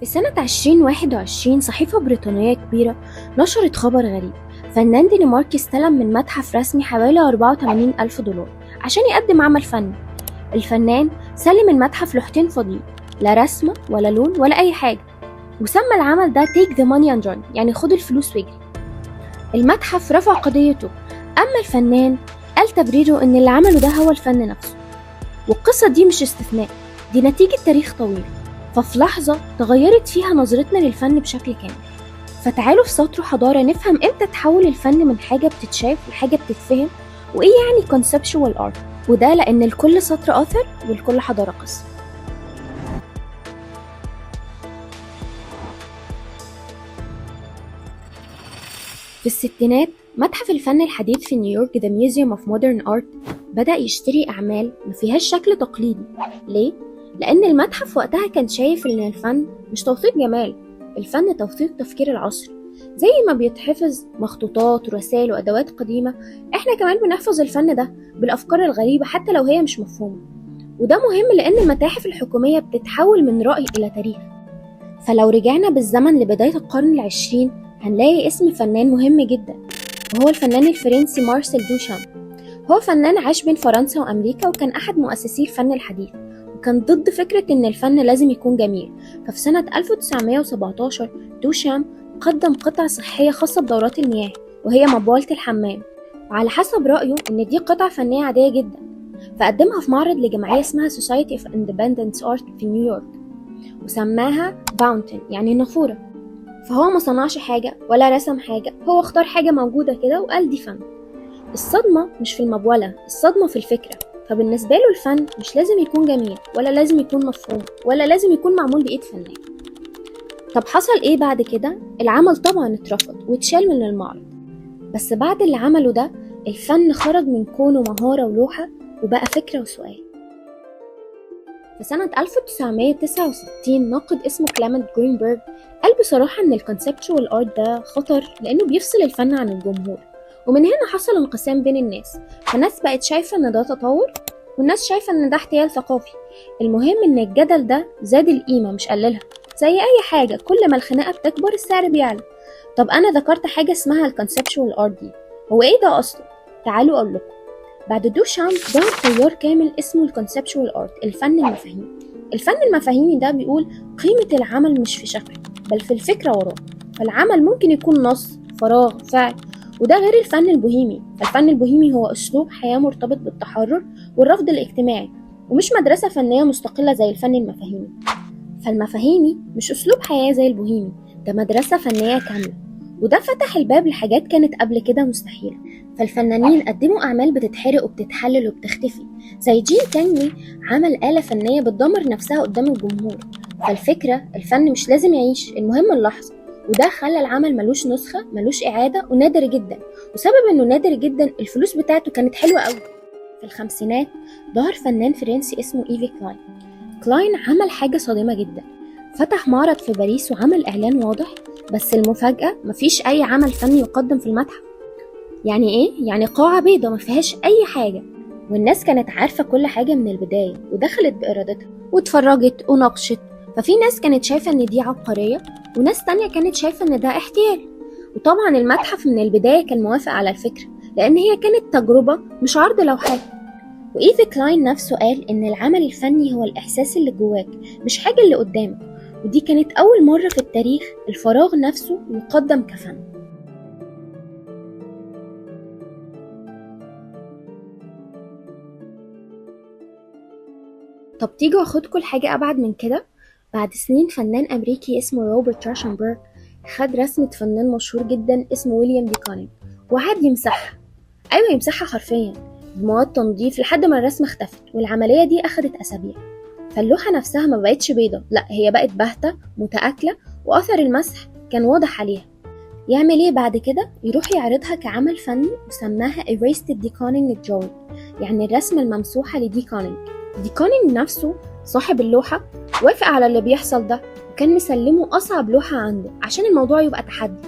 في سنة 2021 صحيفة بريطانية كبيرة نشرت خبر غريب. فنان دنماركي استلم من متحف رسمي حوالي 84 ألف دولار عشان يقدم عمل فني. الفنان سلم المتحف لوحتين فاضيين، لا رسمة ولا لون ولا أي حاجة، وسمى العمل ده Take the money and run، يعني خد الفلوس واجري. المتحف رفع قضيته، أما الفنان قال تبريره إن اللي عمله ده هو الفن نفسه. والقصة دي مش استثناء، دي نتيجة تاريخ طويل، ففي لحظة تغيرت فيها نظرتنا للفن بشكل كامل. فتعالوا في سطر حضارة نفهم امتى تحول الفن من حاجة بتتشاف لحاجة بتتفهم، وايه يعني conceptual art، وده لأن لكل سطر أثر ولكل حضارة قصة. في الستينات متحف الفن الحديث في نيويورك The Museum of Modern Art بدأ يشتري أعمال ما فيهاش شكل تقليدي. ليه؟ لأن المتحف وقتها كان شايف إن الفن مش توثيق جمال، الفن توثيق تفكير العصر. زي ما بيتحفظ مخطوطات ورسائل وأدوات قديمة، إحنا كمان بنحفظ الفن ده بالأفكار الغريبة حتى لو هي مش مفهومة. وده مهم لأن المتاحف الحكومية بتتحول من رأي إلى تاريخ. فلو رجعنا بالزمن لبداية القرن العشرين هنلاقي اسم فنان مهم جدا، وهو الفنان الفرنسي مارسيل دوشام. هو فنان عاش بين فرنسا وأمريكا، وكان أحد مؤسسي الفن الحديث، وكان ضد فكرة إن الفن لازم يكون جميل. ففي سنة 1917 دوشام قدم قطعة صحية خاصة بدورات المياه، وهي مبولة الحمام، وعلى حسب رأيه إن دي قطعة فنية عادية جدا، فقدمها في معرض لجمعية اسمها Society of Independent Art في نيويورك، وسماها باونتن يعني نافورة. فهو ما صنعش حاجة ولا رسم حاجة، هو اختار حاجة موجودة كده وقال دي فن. الصدمة مش في المبولة، الصدمة في الفكرة. فبالنسبة له الفن مش لازم يكون جميل، ولا لازم يكون مفهوم، ولا لازم يكون معمول بإيد فنان. طب حصل إيه بعد كده؟ العمل طبعا اترفض واتشال من المعرض. بس بعد اللي عمله ده الفن خرج من كونه مهارة ولوحة وبقى فكرة وسؤال. في سنة 1969 ناقد اسمه كليمنت جرينبرغ قال بصراحة إن الكونسبتشوال آرت ده خطر لأنه بيفصل الفن عن الجمهور، ومن هنا حصل انقسام بين الناس. فناس بقت شايفة إن ده تطور، والناس شايفة إن ده احتيال ثقافي. المهم إن الجدل ده زاد القيمة مش قللها. زي أي حاجة، كل ما الخناقة بتكبر السعر بيعلى. طب أنا ذكرت حاجة اسمها الكونسبتشوال آرت دي، هو إيه ده أصلا؟ تعالوا أقول لكم. بعد دوشام ظهر تيار كامل اسمه الكونسبتشوال آرت، الفن المفاهيمي. الفن المفاهيمي ده بيقول قيمة العمل مش في شكله بل في الفكرة وراه. فالعمل ممكن يكون نص، فراغ، فعل، وده غير الفن البوهيمي. فالفن البوهيمي هو أسلوب حياة مرتبط بالتحرر والرفض الاجتماعي، ومش مدرسة فنية مستقلة زي الفن المفاهيمي. فالمفاهيمي مش أسلوب حياة زي البوهيمي، ده مدرسة فنية كاملة، وده فتح الباب لحاجات كانت قبل كده مستحيلة. فالفنانين قدموا أعمال بتتحرق وبتتحلل وبتختفي، زي جين تانجلي عمل آلة فنية بتدمر نفسها قدام الجمهور. فالفكرة الفن مش لازم يعيش، المهم اللحظة. وده خلى العمل ملوش نسخة، ملوش إعادة، ونادر جدا. وسبب إنه نادر جدا الفلوس بتاعته كانت حلوة قوي. في الخمسينات ظهر فنان فرنسي اسمه إيفي كلاين. كلاين عمل حاجة صادمة جدا، فتح معرض في باريس وعمل إعلان واضح، بس المفاجأة مفيش أي عمل فني يقدم في المتحف. يعني إيه؟ يعني قاعة بيضة مفيهاش أي حاجة، والناس كانت عارفة كل حاجة من البداية ودخلت بإرادتها واتفرجت وناقشت. ففي ناس كانت شايفة إن دي عبقرية، وناس تانية كانت شايفة إن ده احتيال. وطبعا المتحف من البداية كان موافق على الفكرة، لأن هي كانت تجربة مش عرض لوحات. وإيفي كلاين نفسه قال إن العمل الفني هو الإحساس اللي جواك مش حاجة اللي قدامك، ودي كانت أول مرة في التاريخ الفراغ نفسه يقدم كفن. طب تيجوا أخدكوا لحاجة أبعد من كده. بعد سنين فنان أمريكي اسمه روبرت راشنبرغ خد رسمة فنان مشهور جدا اسمه ويليام ديكونينج وقعد يمسحها. أيوة يمسحها حرفيا بمواد تنظيف لحد ما الرسمة اختفت، والعملية دي أخدت أسابيع. فاللوحة نفسها ما بقتش بيضة، لا هي بقت باهتة متآكلة، وأثر المسح كان واضح عليها. يعمل ايه بعد كده؟ يروح يعرضها كعمل فني وسماها Erased Deconing Drawing، يعني الرسمة الممسوحة لديكونينج. ديكونينج نفسه صاحب اللوحة وافق على اللي بيحصل ده، وكان مسلمه أصعب لوحة عنده عشان الموضوع يبقى تحدي.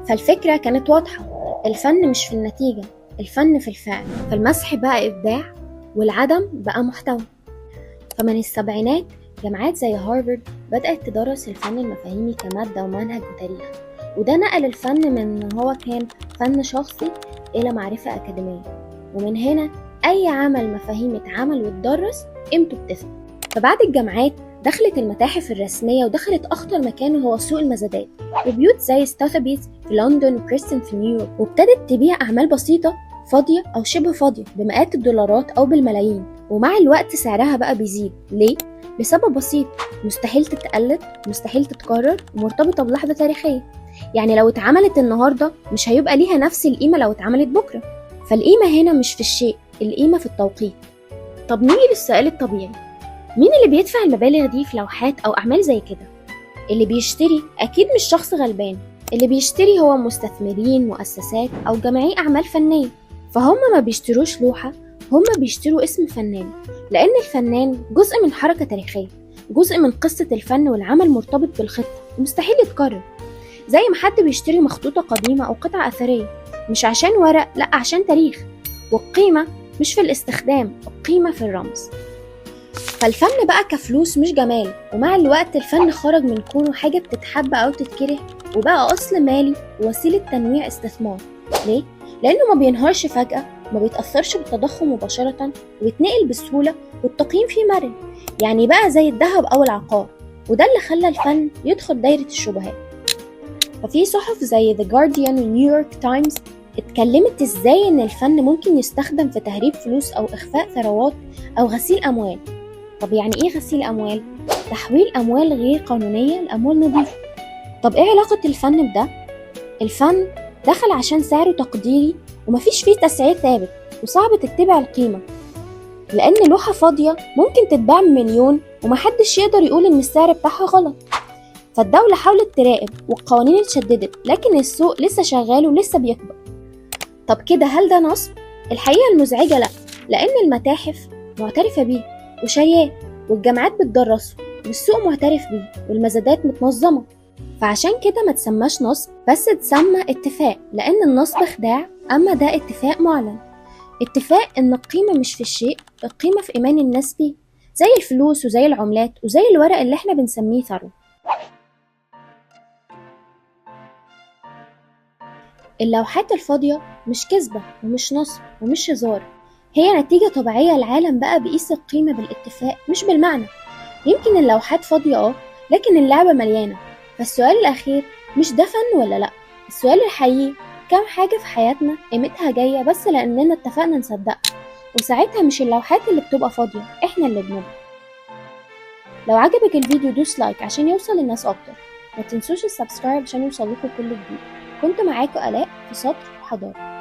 فالفكرة كانت واضحة، الفن مش في النتيجة، الفن في الفعل. فالمسح بقى إبداع والعدم بقى محتوى. فمن السبعينات جامعات زي هارفارد بدأت تدرس الفن المفاهيمي كمادة ومنهج وتاريخ، وده نقل الفن من إن هو كان فن شخصي إلى معرفة أكاديمية. ومن هنا أي عمل مفاهيمي اتعمل واتدرس قيمته بتثبت. فبعد الجامعات دخلت المتاحف الرسمية، ودخلت أخطر مكان وهو سوق المزادات وبيوت زي ستاثبيز في لندن وبريستون في نيويورك، وابتدت تبيع أعمال بسيطة فاضية أو شبه فاضية بمئات الدولارات أو بالملايين. ومع الوقت سعرها بقى بيزيد. ليه؟ لسبب بسيط: مستحيل تتقلد، مستحيل تتكرر، ومرتبطة بلحظة تاريخية. يعني لو اتعملت النهاردة مش هيبقى ليها نفس القيمة لو اتعملت بكرة. فالقيمة هنا مش في الشيء، القيمة في التوقيت. طب نيجي للسؤال الطبيعي: مين اللي بيدفع المبالغ دي في لوحات أو أعمال زي كده؟ اللي بيشتري أكيد مش شخص غلبان، اللي بيشتري هو مستثمرين، مؤسسات، أو جمعية أعمال فنية. فهم ما بيشتروش لوحة، هم بيشتروا اسم فنان، لأن الفنان جزء من حركة تاريخية، جزء من قصة الفن، والعمل مرتبط بالخطة ومستحيل يتكرر. زي ما حد بيشتري مخطوطة قديمة أو قطعة أثرية، مش عشان ورق، لأ عشان تاريخ. والقيمة مش في الاستخدام، القيمة في الرمز. فالفن بقى كفلوس مش جمال. ومع الوقت الفن خرج من كونه حاجة بتتحب أو تتكره، وبقى أصل مالي ووسيلة تنويع استثمار. ليه؟ لأنه ما بينهارش فجأة، ما بيتأثرش بالتضخم مباشرة، وبيتنقل بسهولة، والتقييم فيه مرن. يعني بقى زي الذهب أو العقار، وده اللي خلى الفن يدخل دايرة الشبهات. ففي صحف زي The Guardian ونيويورك تايمز اتكلمت ازاي ان الفن ممكن يستخدم في تهريب فلوس أو إخفاء ثروات أو غسيل أموال. طب يعني ايه غسيل أموال؟ تحويل أموال غير قانونية لأموال نظيفة. طب ايه علاقة الفن بده؟ الفن دخل عشان سعره تقديري ومفيش فيه تسعير ثابت، وصعب تتبع القيمة، لأن لوحة فاضية ممكن تتباع ب1,000,000 ومحدش يقدر يقول إن السعر بتاعها غلط. فالدولة حاولت تراقب والقوانين اتشددت، لكن السوق لسه شغال ولسه بيكبر. طب كده هل ده نصب؟ الحقيقة المزعجة لأ، لأن المتاحف معترفة بيه وشارياه، والجامعات بتدرسه، والسوق معترف بيه، والمزادات متنظمة. فعشان كده ما تسماش نصب، بس تسمى اتفاق، لأن النصب خداع، أما ده اتفاق معلن. اتفاق إن القيمة مش في الشيء، القيمة في إيمان الناس بيه، زي الفلوس وزي العملات وزي الورق اللي احنا بنسميه ثروة. اللوحات الفاضية مش كذبة ومش نصب ومش هزار، هي نتيجة طبيعية. العالم بقى بيقيس القيمة بالاتفاق مش بالمعنى. يمكن اللوحات فاضية لكن اللعبة مليانة. فالسؤال الأخير مش ده فن ولا لأ، السؤال الحقيقي: كم حاجة في حياتنا قيمتها جاية بس لأننا اتفقنا نصدقها؟ وساعتها مش اللوحات اللي بتبقى فاضية، احنا اللي بنبقى. لو عجبك الفيديو دوس لايك عشان يوصل للناس أكتر. ما تنسوش السبسكرايب عشان يوصل لكم كل جديد. كنت معاكم آلاء في سطر وحضارة.